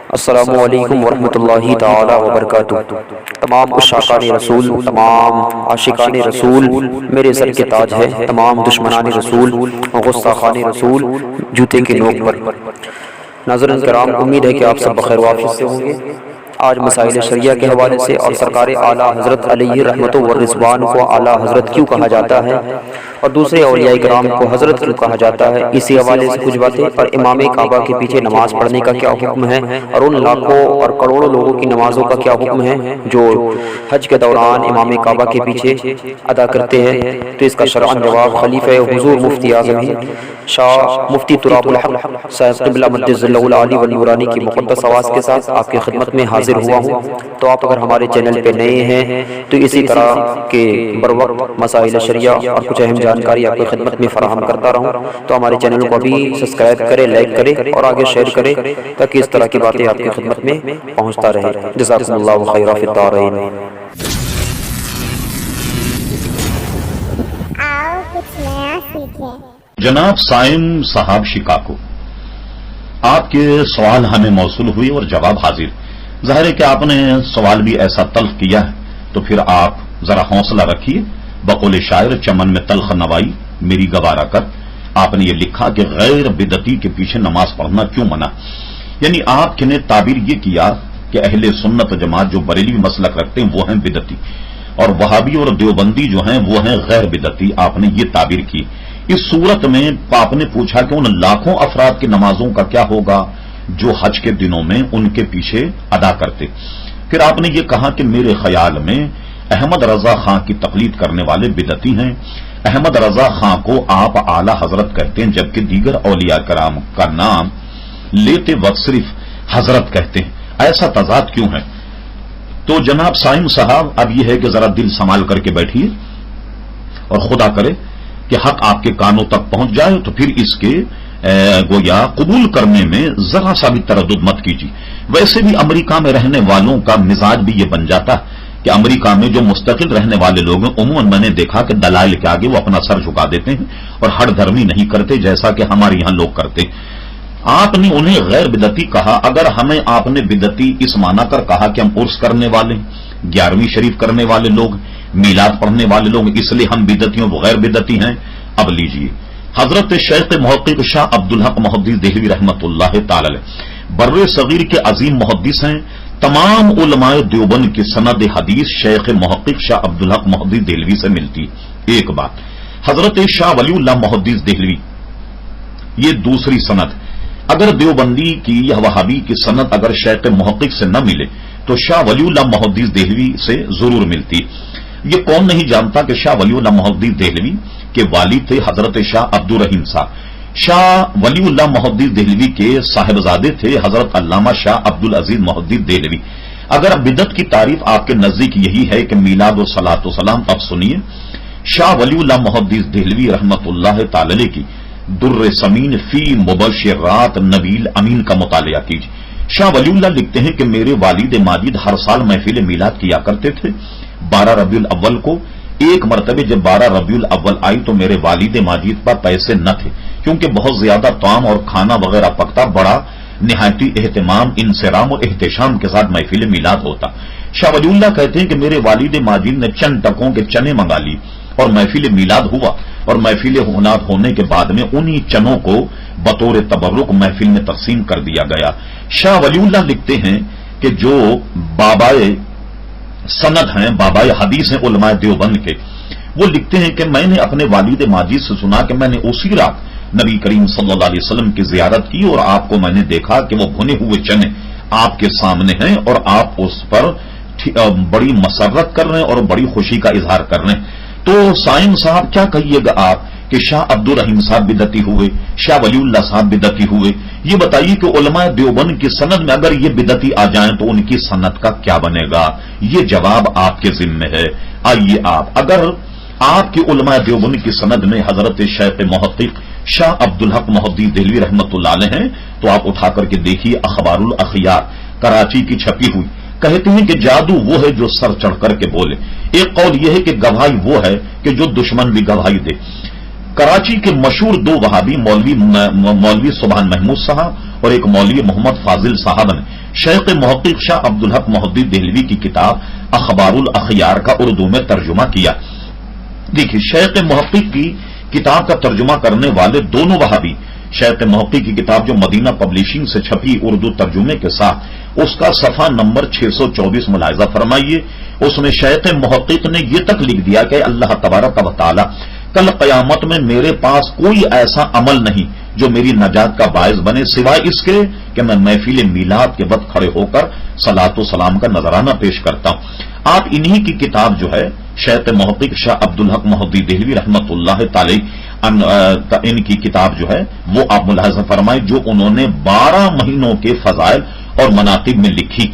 السلام علیکم ورحمۃ اللہ تعالی وبرکاتہ۔ تمام عشاقان رسول، تمام عاشقان رسول، میرے سر کے تاج ہے۔ تمام دشمنان رسول، غصاخان رسول، جوتے کی نوک پر۔ ناظرین کرام، امید ہے کہ آپ سب بخیر وافیت سے ہوں گے۔ آج مسائل شریعہ کے حوالے سے اور سرکار اعلیٰ حضرت علیہ رحمت و رضوان کو اعلیٰ حضرت کیوں کہا جاتا ہے اور دوسرے اولیاء کرام کو حضرت کیوں کہا جاتا ہے، اسی حوالے سے کچھ باتیں، اور امام کعبہ کے پیچھے نماز پڑھنے کا کیا حکم ہے، اور ان لاکھوں اور کروڑوں لوگوں کی نمازوں کا کیا حکم ہے جو حج کے دوران امام کعبہ کے پیچھے ادا کرتے ہیں۔ تو اس کا شرعاً جواب خلیفہ حضور مفتی اعظم شاہ مفتی تراب الحق صاحب قبلہ مجدد ذلہ العالی والنورانی کی مقدس آواز کے ساتھ آپ کی خدمت میں حاضر ہوا ہوں۔ تو آپ اگر ہمارے چینل پہ نئے ہیں تو اسی طرح کے بروقت مسائل شریعہ اور کچھ اہم جانکاری آپ کی خدمت میں فراہم کرتا رہوں، تو ہمارے چینل کو بھی سبسکرائب کرے، لائک کرے اور آگے شیئر کرے تاکہ اس طرح کی باتیں آپ کی خدمت میں پہنچتا رہے۔ جزاکم اللہ خیرا فی الدارین۔ جناب سائم صاحب شکاگو، آپ کے سوال ہمیں موصول ہوئے اور جواب حاضر۔ ظاہر ہے کہ آپ نے سوال بھی ایسا تلخ کیا ہے، تو پھر آپ ذرا حوصلہ رکھیے۔ بقول شاعر چمن میں تلخ نوائی میری گوارا کر، آپ نے یہ لکھا کہ غیر بدعتی کے پیچھے نماز پڑھنا کیوں منع، یعنی آپ نے تعبیر یہ کیا کہ اہل سنت جماعت جو بریلوی مسلک رکھتے ہیں وہ ہیں بدعتی، اور وہابی اور دیوبندی جو ہیں وہ ہیں غیر بدعتی، آپ نے یہ تعبیر کی۔ اس صورت میں آپ نے پوچھا کہ ان لاکھوں افراد کی نمازوں کا کیا ہوگا جو حج کے دنوں میں ان کے پیچھے ادا کرتے۔ پھر آپ نے یہ کہا کہ میرے خیال میں احمد رضا خان کی تقلید کرنے والے بدعتی ہیں۔ احمد رضا خان کو آپ اعلی حضرت کہتے ہیں، جبکہ دیگر اولیاء کرام کا نام لیتے وقت صرف حضرت کہتے ہیں، ایسا تضاد کیوں ہے؟ تو جناب سائم صاحب، اب یہ ہے کہ ذرا دل سنبھال کر کے بیٹھیے اور خدا کرے کہ حق آپ کے کانوں تک پہنچ جائے، تو پھر اس کے گویا قبول کرنے میں ذرا سا بھی تردد مت کیجیے۔ ویسے بھی امریکہ میں رہنے والوں کا مزاج بھی یہ بن جاتا ہے کہ امریکہ میں جو مستقل رہنے والے لوگ ہیں عموماً میں نے دیکھا کہ دلائل کے آگے وہ اپنا سر جھکا دیتے ہیں اور ہٹ دھرمی نہیں کرتے جیسا کہ ہمارے یہاں لوگ کرتے۔ آپ نے انہیں غیر بدعتی کہا، اگر ہمیں آپ نے بدعتی اس معنی کر کہا کہ ہم عرس کرنے والے، 11ویں شریف کرنے والے لوگ، میلاد پڑھنے والے لوگ، اس لیے ہم بدعتیوں غیر بدعتی ہیں۔ اب لیجئے، حضرت شیخ محقق شاہ عبدالحق محدث دہلوی رحمت اللہ تعالی علیہ بر صغیر کے عظیم محدث ہیں۔ تمام علماء دیوبند کی سند حدیث شیخ محقق شاہ عبدالحق محدث دہلوی سے ملتی۔ ایک بات، حضرت شاہ ولی اللہ محدث دہلوی، یہ دوسری سند۔ اگر دیوبندی کی یا وہابی کی سند اگر شیخ محقق سے نہ ملے تو شاہ ولی اللہ محدث دہلوی سے ضرور ملتی۔ یہ کون نہیں جانتا کہ شاہ ولی اللہ محدث دہلوی کے والد تھے حضرت شاہ عبد الرحیم صاحب۔ شاہ ولی اللہ محدث دہلوی کے صاحبزادے تھے حضرت علامہ شاہ عبد العزیز محدث دہلوی۔ اگر بدعت کی تعریف آپ کے نزدیک یہی ہے کہ میلاد و صلاۃ و سلام، اب سنیے شاہ ولی اللہ محدث دہلوی رحمت اللہ تعالی علیہ کی در سمین فی مبشرات نبیل امین کا مطالعہ کیجیے۔ شاہ ولی اللہ لکھتے ہیں کہ میرے والد ماجد ہر سال محفل میلاد کیا کرتے تھے 12 ربیع الاول کو۔ ایک مرتبہ جب 12 ربیع الاول آئی تو میرے والد ماجد پر پیسے نہ تھے، کیونکہ بہت زیادہ طعام اور کھانا وغیرہ پکتا، بڑا نہایتی اہتمام، انصرام اور احتشام کے ساتھ محفل میلاد ہوتا۔ شاہ ولی اللہ کہتے ہیں کہ میرے والد ماجد نے چند ٹکوں کے چنے منگا لی اور محفل میلاد ہوا، اور محفل میلاد ہونے کے بعد میں انہی چنوں کو بطور تبرک محفل میں تقسیم کر دیا گیا۔ شاہ ولی اللہ لکھتے ہیں کہ جو بابائے سند ہیں، بابائے حدیث ہیں علماء دیوبند کے، وہ لکھتے ہیں کہ میں نے اپنے والد ماجد سے سنا کہ میں نے اسی رات نبی کریم صلی اللہ علیہ وسلم کی زیارت کی اور آپ کو میں نے دیکھا کہ وہ بھنے ہوئے چنے آپ کے سامنے ہیں اور آپ اس پر بڑی مسرت کر رہے ہیں اور بڑی خوشی کا اظہار کر رہے ہیں۔ تو سائم صاحب کیا کہیے گا آپ کہ شاہ عبد الرحیم صاحب بدعتی ہوئے، شاہ ولی اللہ صاحب بدعتی ہوئے؟ یہ بتائیے کہ علماء دیوبند کی سند میں اگر یہ بدعتی آ جائیں تو ان کی سند کا کیا بنے گا؟ یہ جواب آپ کے ذمہ ہے۔ آئیے آپ، اگر آپ کے علماء دیوبند کی سند میں حضرت شیخ محقق شاہ عبدالحق محدث دہلوی رحمت اللہ علیہ ہیں تو آپ اٹھا کر کے دیکھیے اخبار الاخیار کراچی کی چھپی ہوئی، کہتے ہیں کہ جادو وہ ہے جو سر چڑھ کر کے بولے۔ ایک قول یہ ہے کہ گواہی وہ ہے کہ جو دشمن بھی گواہی دے۔ کراچی کے مشہور 2 وہابی مولوی سبحان محمود صاحب اور ایک مولوی محمد فاضل صاحب نے شیخ محقق شاہ عبدالحق محدث دہلوی کی کتاب اخبار الاخیار کا اردو میں ترجمہ کیا. دیکھیے شیخ محقق کی کتاب کا ترجمہ کرنے والے دونوں وہابی. شیخ محقق کی کتاب جو مدینہ پبلشنگ سے چھپی اردو ترجمے کے ساتھ، اس کا صفحہ نمبر 624 ملاحظہ فرمائیے. اس میں شیخ محقق نے یہ تک لکھ دیا کہ اللہ تبارک و تعالی کل قیامت میں میرے پاس کوئی ایسا عمل نہیں جو میری نجات کا باعث بنے سوائے اس کے کہ میں محفل میلاد کے وقت کھڑے ہو کر صلاۃ و سلام کا نذرانہ پیش کرتا ہوں. آپ انہی کی کتاب جو ہے شیخ محقق شاہ عبدالحق محدث دہلوی رحمۃ اللہ تعالی ان کی کتاب جو ہے وہ آپ ملاحظہ فرمائیں جو انہوں نے 12 مہینوں کے فضائل اور مناقب میں لکھی.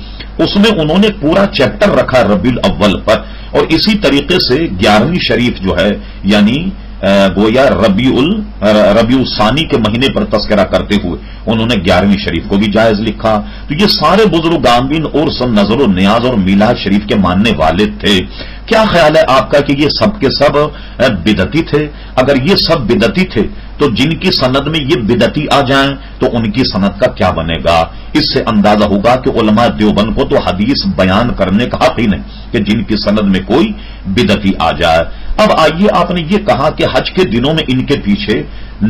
اس میں انہوں نے پورا چیپٹر رکھا ربیع الاول پر، اور اسی طریقے سے 11ویں شریف جو ہے یعنی گویا ربیع الثانی کے مہینے پر تذکرہ کرتے ہوئے انہوں نے 11ویں شریف کو بھی جائز لکھا. تو یہ سارے بزرگان اور سب نظر و نیاز اور میلاد شریف کے ماننے والے تھے. کیا خیال ہے آپ کا کہ یہ سب کے سب بدعتی تھے؟ اگر یہ سب بدعتی تھے تو جن کی سند میں یہ بدعتی آ جائیں تو ان کی سند کا کیا بنے گا؟ اس سے اندازہ ہوگا کہ علماء دیوبند کو تو حدیث بیان کرنے کا حق ہی نہیں کہ جن کی سند میں کوئی بدعتی آ جائے. اب آئیے، آپ نے یہ کہا کہ حج کے دنوں میں ان کے پیچھے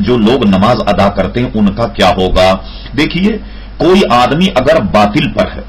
جو لوگ نماز ادا کرتے ہیں ان کا کیا ہوگا؟ دیکھیے کوئی آدمی اگر باطل پر ہے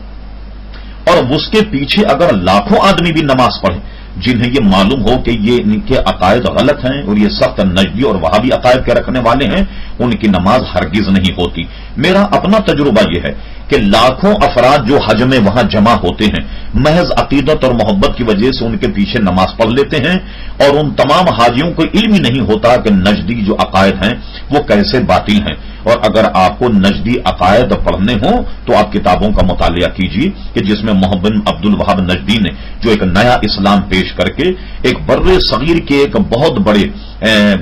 اور اس کے پیچھے اگر لاکھوں آدمی بھی نماز پڑھیں جنہیں یہ معلوم ہو کہ یہ ان کے عقائد غلط ہیں اور یہ سخت نجدی اور وہابی عقائد کے رکھنے والے ہیں، ان کی نماز ہرگز نہیں ہوتی. میرا اپنا تجربہ یہ ہے کہ لاکھوں افراد جو حج میں وہاں جمع ہوتے ہیں محض عقیدت اور محبت کی وجہ سے ان کے پیچھے نماز پڑھ لیتے ہیں، اور ان تمام حاجیوں کو علم ہی نہیں ہوتا کہ نجدی جو عقائد ہیں وہ کیسے باطل ہیں. اور اگر آپ کو نجدی عقائد پڑھنے ہوں تو آپ کتابوں کا مطالعہ کیجیے کہ جس میں محمد بن عبد الوہاب نجدی نے جو ایک نیا اسلام پیش کر کے ایک بر صغیر کے ایک بہت بڑے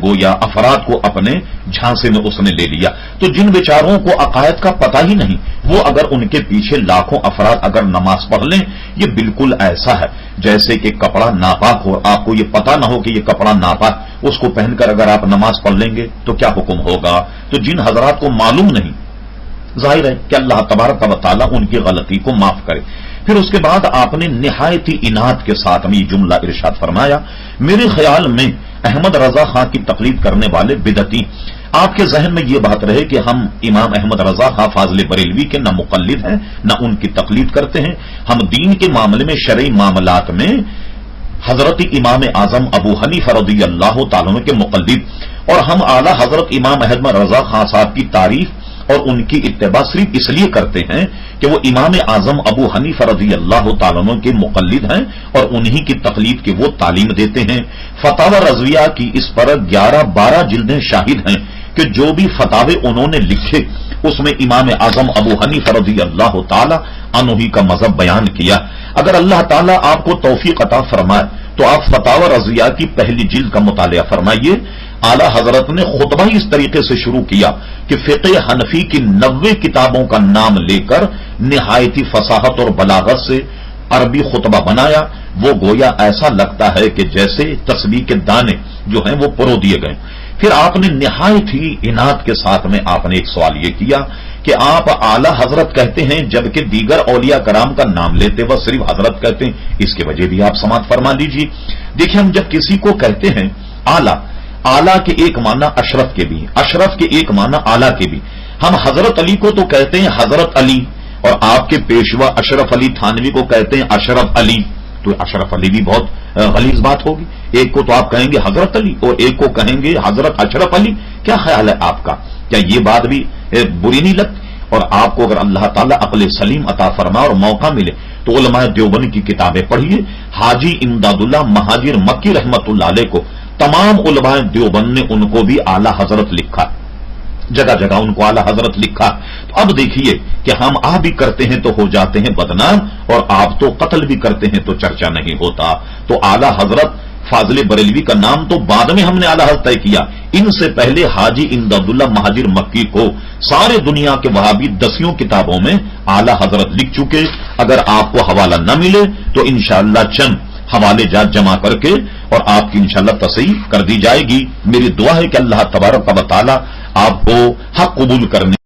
گویا افراد کو اپنے جھانسے میں اس نے لے لیا. تو جن بیچاروں کو عقائد کا پتہ ہی نہیں وہ اگر ان کے پیچھے لاکھوں افراد اگر نماز پڑھ لیں، یہ بالکل ایسا ہے جیسے کہ کپڑا ناپاک ہو، آپ کو یہ پتہ نہ ہو کہ یہ کپڑا ناپاک، اس کو پہن کر اگر آپ نماز پڑھ لیں گے تو کیا حکم ہوگا؟ تو جن حضرات کو معلوم نہیں، ظاہر ہے کہ اللہ تبارک و تعالیٰ ان کی غلطی کو معاف کرے. پھر اس کے بعد آپ نے نہایت ہی عناد کے ساتھ ہمیں یہ جملہ ارشاد فرمایا، میرے خیال میں احمد رضا خان کی تقلید کرنے والے بدعتی. آپ کے ذہن میں یہ بات رہے کہ ہم امام احمد رضا خان فاضل بریلوی کے نہ مقلد ہیں نہ ان کی تقلید کرتے ہیں. ہم دین کے معاملے میں شرعی معاملات میں حضرت امام اعظم ابو حنیفہ رضی اللہ تعالیٰ کے مقلد، اور ہم اعلیٰ حضرت امام احمد رضا خان صاحب کی تعریف اور ان کی اتباع صرف اس لیے کرتے ہیں کہ وہ امام اعظم ابو حنیفہ رضی اللہ تعالیٰ کے مقلد ہیں اور انہی کی تقلید کے وہ تعلیم دیتے ہیں. فتاوی رضویہ کی اس پر 11-12 جلدیں شاہد ہیں کہ جو بھی فتاوے انہوں نے لکھے اس میں امام اعظم ابو حنیفہ رضی اللہ تعالی عنہ کا مذہب بیان کیا. اگر اللہ تعالیٰ آپ کو توفیق عطا فرمائے تو آپ فتاوی رضویہ کی پہلی جلد کا مطالعہ فرمائیے. اعلی حضرت نے خطبہ اس طریقے سے شروع کیا کہ فقہ حنفی کی 90 کتابوں کا نام لے کر نہایتی فصاحت اور بلاغت سے عربی خطبہ بنایا. وہ گویا ایسا لگتا ہے کہ جیسے تسبیح کے دانے جو ہیں وہ پرو دیے گئے. پھر آپ نے نہایت ہی عناد کے ساتھ میں آپ نے ایک سوال یہ کیا کہ آپ اعلی حضرت کہتے ہیں جبکہ دیگر اولیاء کرام کا نام لیتے وہ صرف حضرت کہتے ہیں. اس کی وجہ بھی آپ سماعت فرما لیجیے. دیکھیں ہم جب کسی کو کہتے ہیں اعلیٰ کے ایک معنی اشرف کے بھی، اشرف کے ایک معنی اعلیٰ کے بھی. ہم حضرت علی کو تو کہتے ہیں حضرت علی، اور آپ کے پیشوا اشرف علی تھانوی کو کہتے ہیں اشرف علی. تو اشرف علی بھی بہت غلیظ بات ہوگی. ایک کو تو آپ کہیں گے حضرت علی اور ایک کو کہیں گے حضرت اشرف علی. کیا خیال ہے آپ کا؟ کیا یہ بات بھی بری نہیں لگتی؟ اور آپ کو اگر اللہ تعالیٰ عقل سلیم عطا فرمائے اور موقع ملے تو علماء دیوبند کی کتابیں پڑھیے. حاجی امداد اللہ مہاجر مکی رحمت اللہ علیہ کو تمام علماء دیوبند نے ان کو بھی اعلی حضرت لکھا، جگہ جگہ ان کو اعلی حضرت لکھا. تو اب دیکھیے کہ ہم آ بھی کرتے ہیں تو ہو جاتے ہیں بدنام، اور آپ تو قتل بھی کرتے ہیں تو چرچا نہیں ہوتا. تو اعلی حضرت فاضل بریلوی کا نام تو بعد میں ہم نے اعلی حضرت طے کیا. ان سے پہلے حاجی امداد اللہ مہاجر مکی کو سارے دنیا کے وہابی 10 کتابوں میں اعلی حضرت لکھ چکے. اگر آپ کو حوالہ نہ ملے تو انشاءاللہ چند حوالے جات جمع کر کے اور آپ کی انشاءاللہ تصحیح کر دی جائے گی. میری دعا ہے کہ اللہ تبارک و تعالی آپ کو حق قبول کرنے